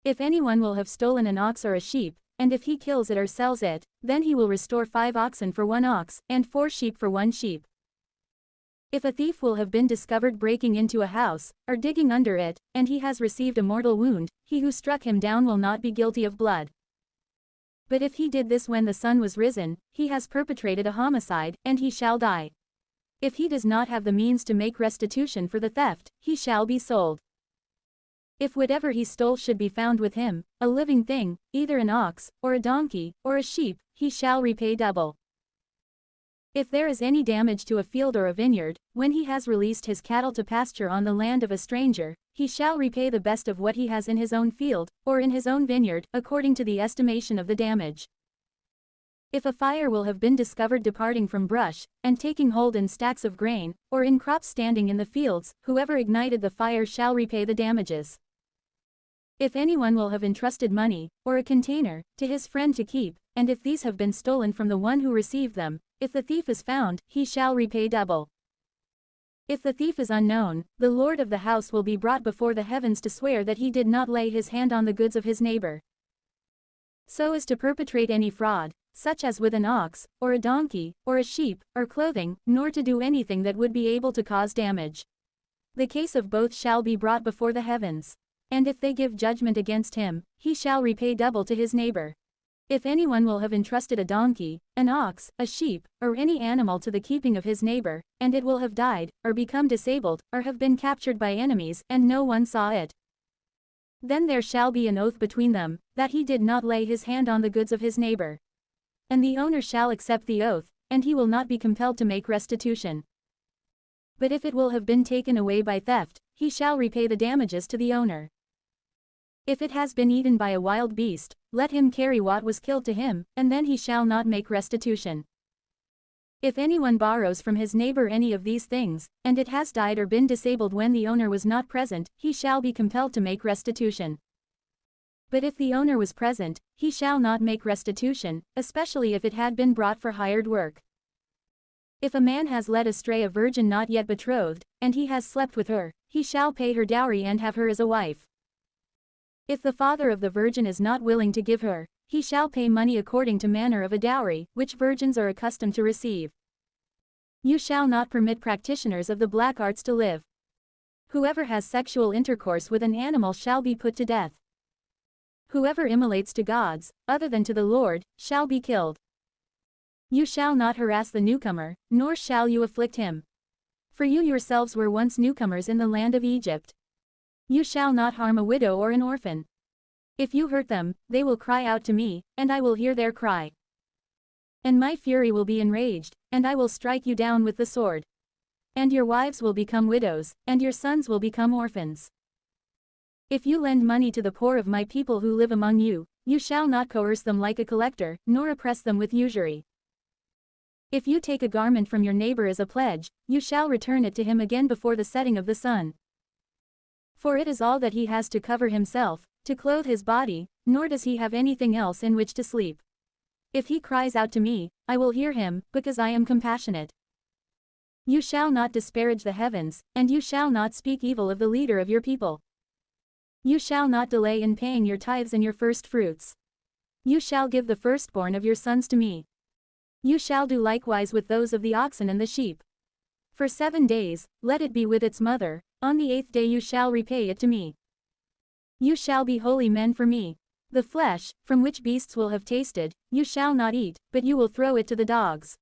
If anyone will have stolen an ox or a sheep, and if he kills it or sells it, then he will restore 5 oxen for 1 ox, and 4 sheep for 1 sheep. If a thief will have been discovered breaking into a house, or digging under it, and he has received a mortal wound, he who struck him down will not be guilty of blood. But if he did this when the sun was risen, he has perpetrated a homicide, and he shall die. If he does not have the means to make restitution for the theft, he shall be sold. If whatever he stole should be found with him, a living thing, either an ox, or a donkey, or a sheep, he shall repay double. If there is any damage to a field or a vineyard, when he has released his cattle to pasture on the land of a stranger, he shall repay the best of what he has in his own field, or in his own vineyard, according to the estimation of the damage. If a fire will have been discovered departing from brush, and taking hold in stacks of grain, or in crops standing in the fields, whoever ignited the fire shall repay the damages. If anyone will have entrusted money, or a container, to his friend to keep, and if these have been stolen from the one who received them, if the thief is found, he shall repay double. If the thief is unknown, the lord of the house will be brought before the heavens to swear that he did not lay his hand on the goods of his neighbor, so as to perpetrate any fraud, such as with an ox, or a donkey, or a sheep, or clothing, nor to do anything that would be able to cause damage. The case of both shall be brought before the heavens. And if they give judgment against him, he shall repay double to his neighbor. If anyone will have entrusted a donkey, an ox, a sheep, or any animal to the keeping of his neighbor, and it will have died, or become disabled, or have been captured by enemies, and no one saw it, then there shall be an oath between them, that he did not lay his hand on the goods of his neighbor. And the owner shall accept the oath, and he will not be compelled to make restitution. But if it will have been taken away by theft, he shall repay the damages to the owner. If it has been eaten by a wild beast, let him carry what was killed to him, and then he shall not make restitution. If anyone borrows from his neighbor any of these things, and it has died or been disabled when the owner was not present, he shall be compelled to make restitution. But if the owner was present, he shall not make restitution, especially if it had been brought for hired work. If a man has led astray a virgin not yet betrothed, and he has slept with her, he shall pay her dowry and have her as a wife. If the father of the virgin is not willing to give her, he shall pay money according to manner of a dowry, which virgins are accustomed to receive. You shall not permit practitioners of the black arts to live. Whoever has sexual intercourse with an animal shall be put to death. Whoever immolates to gods, other than to the Lord, shall be killed. You shall not harass the newcomer, nor shall you afflict him. For you yourselves were once newcomers in the land of Egypt. You shall not harm a widow or an orphan. If you hurt them, they will cry out to me, and I will hear their cry. And my fury will be enraged, and I will strike you down with the sword. And your wives will become widows, and your sons will become orphans. If you lend money to the poor of my people who live among you, you shall not coerce them like a collector, nor oppress them with usury. If you take a garment from your neighbor as a pledge, you shall return it to him again before the setting of the sun. For it is all that he has to cover himself, to clothe his body, nor does he have anything else in which to sleep. If he cries out to me, I will hear him, because I am compassionate. You shall not disparage the heavens, and you shall not speak evil of the leader of your people. You shall not delay in paying your tithes and your first fruits. You shall give the firstborn of your sons to me. You shall do likewise with those of the oxen and the sheep. For 7 days, let it be with its mother, on the 8th day you shall repay it to me. You shall be holy men for me. The flesh, from which beasts will have tasted, you shall not eat, but you will throw it to the dogs.